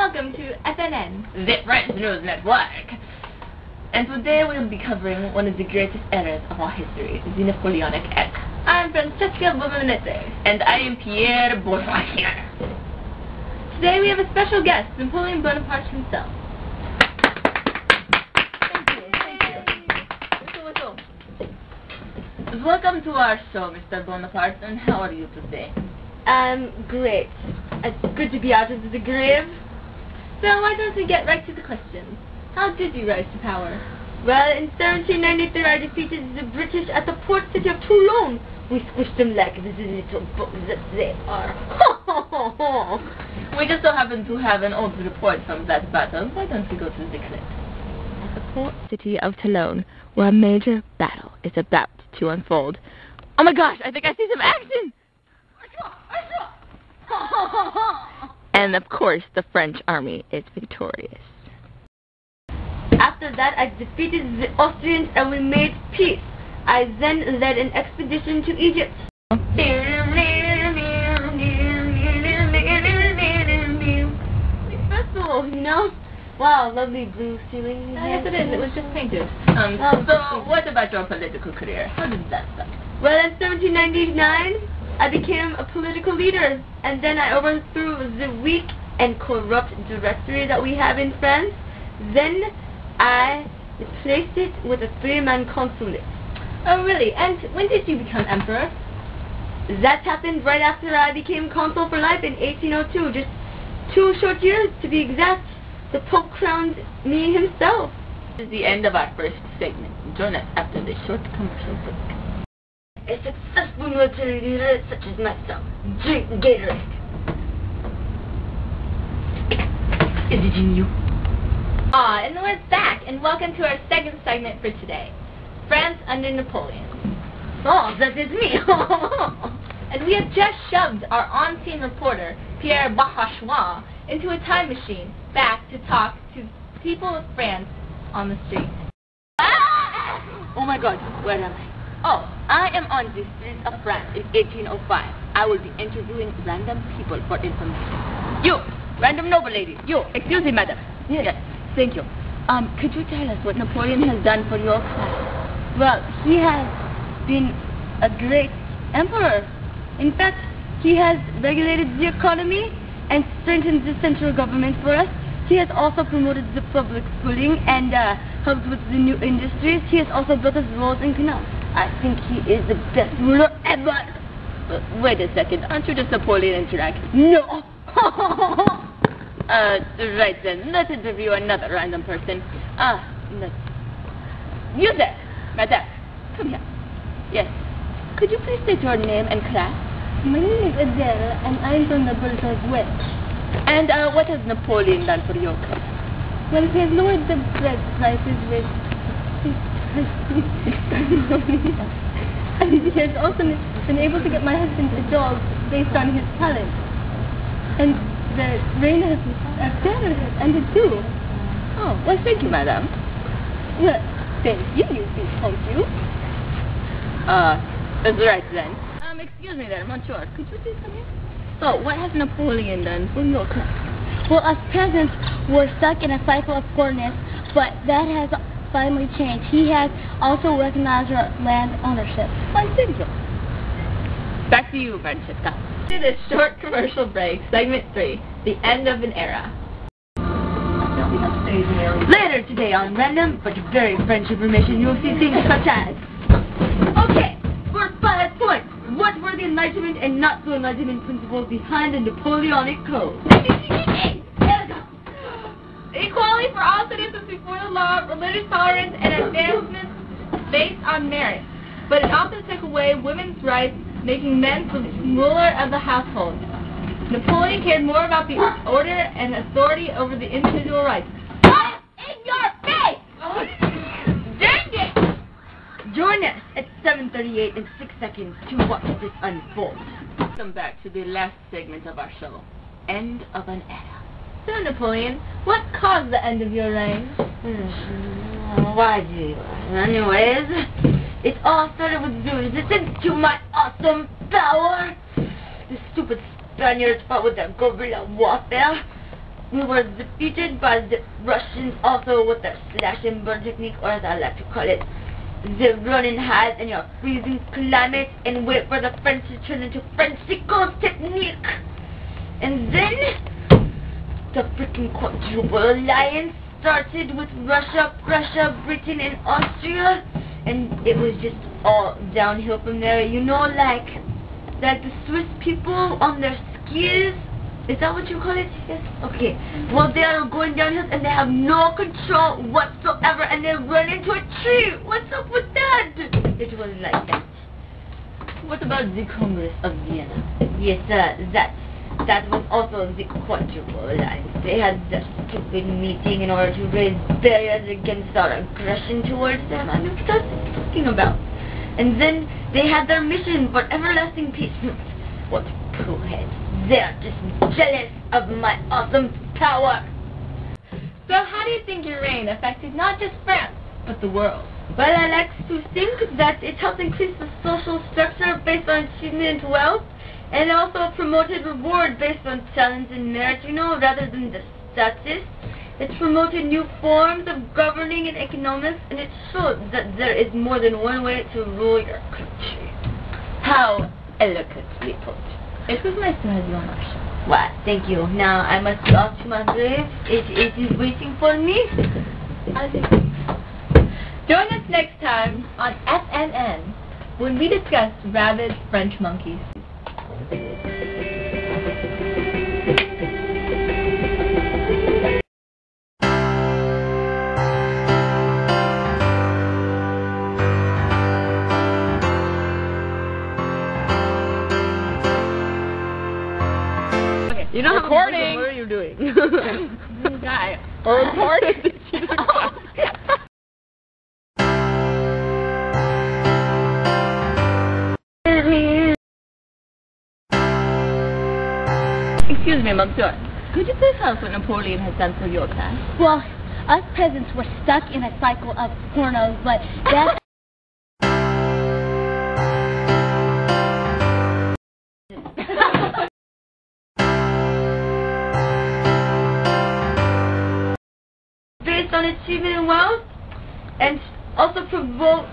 welcome to FNN, the French News Network. And today we'll be covering one of the greatest eras of our history, the Napoleonic era. I'm Francesca Bomanete. And I am Pierre Bourgeois. Today we have a special guest, Napoleon Bonaparte himself. Welcome to our show, Mr. Bonaparte, and how are you today? Great. It's good to be out of the grave. So why don't we get right to the questions? How did you rise to power? Well, in 1793 I defeated the British at the port city of Toulon. We squished them like the little bugs that they are. We just so happen to have an old report from that battle. Why don't we go to the clip? At the port city of Toulon, where a major battle is about to unfold. Oh my gosh, I think I see some action! And of course, the French army is victorious. After that, I defeated the Austrians and we made peace. I then led an expedition to Egypt. Festival, you know? Wow, lovely blue ceiling. Yes, it is. It was just painted. So, what about your political career? How did that start? Well, in 1799, I became a political leader, and then I overthrew the weak and corrupt directory that we have in France. Then I replaced it with a three-man consulate. Oh, really? And when did you become emperor? That happened right after I became consul for life in 1802, just 2 short years to be exact. The Pope crowned me himself. This is the end of our first segment. Join us after this short commercial break. A successful military leader such as myself, drink Gatorade. Is it in you? And we're back, and welcome to our second segment for today, France under Napoleon. Oh, that is me. And we have just shoved our on-scene reporter, Pierre Bourgeois, into a time machine back to talk to people of France on the street. Oh my god, where am I? Oh, I am on the streets of France in 1805. I will be interviewing random people for information. You, random noble lady. You, excuse me, madam. Yes, thank you. Could you tell us what Napoleon has done for your class? Well, he has been a great emperor. In fact, he has regulated the economy and strengthened the central government for us. He has also promoted the public schooling and helped with the new industries. He has also built us roads and canals. I think he is the best ruler ever. Wait a second, aren't you just Napoleon interact? No. Right then, let's interview another random person. You there, madame, come here. Yes. Could you please state your name and class? My name is Adele, and I'm from the British West. And what has Napoleon done for your class? Well, he has lowered the bread prices with... and he has also been able to get my husband a dog based on his talent. And the rain has ended too. Oh, well, thank you, madam. Well, thank you, thank you. That's right then. Excuse me there, monsieur. Could you please come here? So, what has Napoleon done for your class? Well, us peasants were stuck in a cycle of poorness, but that has finally changed. He has also recognized our land ownership. Why, thank you. Back to you, Francesca. To this short commercial break, segment 3, the end of an era. Later today on Random, but very French information, you'll see things such as... Okay, for 5 points, what were the Enlightenment and not so Enlightenment principles behind the Napoleonic Code? Equality for all citizens before the law, religious tolerance, and advancements based on merit. But it also took away women's rights, making men the ruler of the household. Napoleon cared more about the order and authority over the individual rights. In your face! Dang it! Join us at 7:38 in 6 seconds to watch this unfold. Welcome back to the last segment of our show, End of an Era. So, Napoleon, what caused the end of your reign? Why do you? Anyways, it all started with the resistance to my awesome power. The stupid Spaniards fought with their guerrilla warfare. we were defeated by the Russians also with their slash and burn technique, or as I like to call it, the run and hide in your freezing climate and wait for the French to turn into Frenchicles technique. And then the freaking quadruple alliance started with Russia, Prussia, Britain, and Austria, and it was just all downhill from there. You know, like the Swiss people on their skis. Is that what you call it? Yes. Okay. Well, they are going downhill and they have no control whatsoever, and they run into a tree. What's up with that? It was like that. What about the Congress of Vienna? Yes, that was also the quadruple alliance. They had the stupid meeting in order to raise barriers against our aggression towards them. I mean, what are they talking about? And then they had their mission for everlasting peace. What pooheads. They're just jealous of my awesome power. So how do you think your reign affected not just France, but the world? Well, I like to think that it helped increase the social structure based on achievement and wealth, and also promoted reward based on talent and merit, you know, rather than the status. It promoted new forms of governing and economics, and it showed that there is more than one way to rule your country. How eloquently put. It was nice to have you on our show. Well, thank you. Now I must be off to my grave. It is waiting for me. I think. Join us next time on FNN when we discuss rabid French monkeys. You know Recording. What are you doing? Guy. Or recording. Excuse me, monsieur. Could you please tell us what Napoleon has done for your class? Well, us peasants were stuck in a cycle of pornos, but that... based on achievement and wealth, and also provoke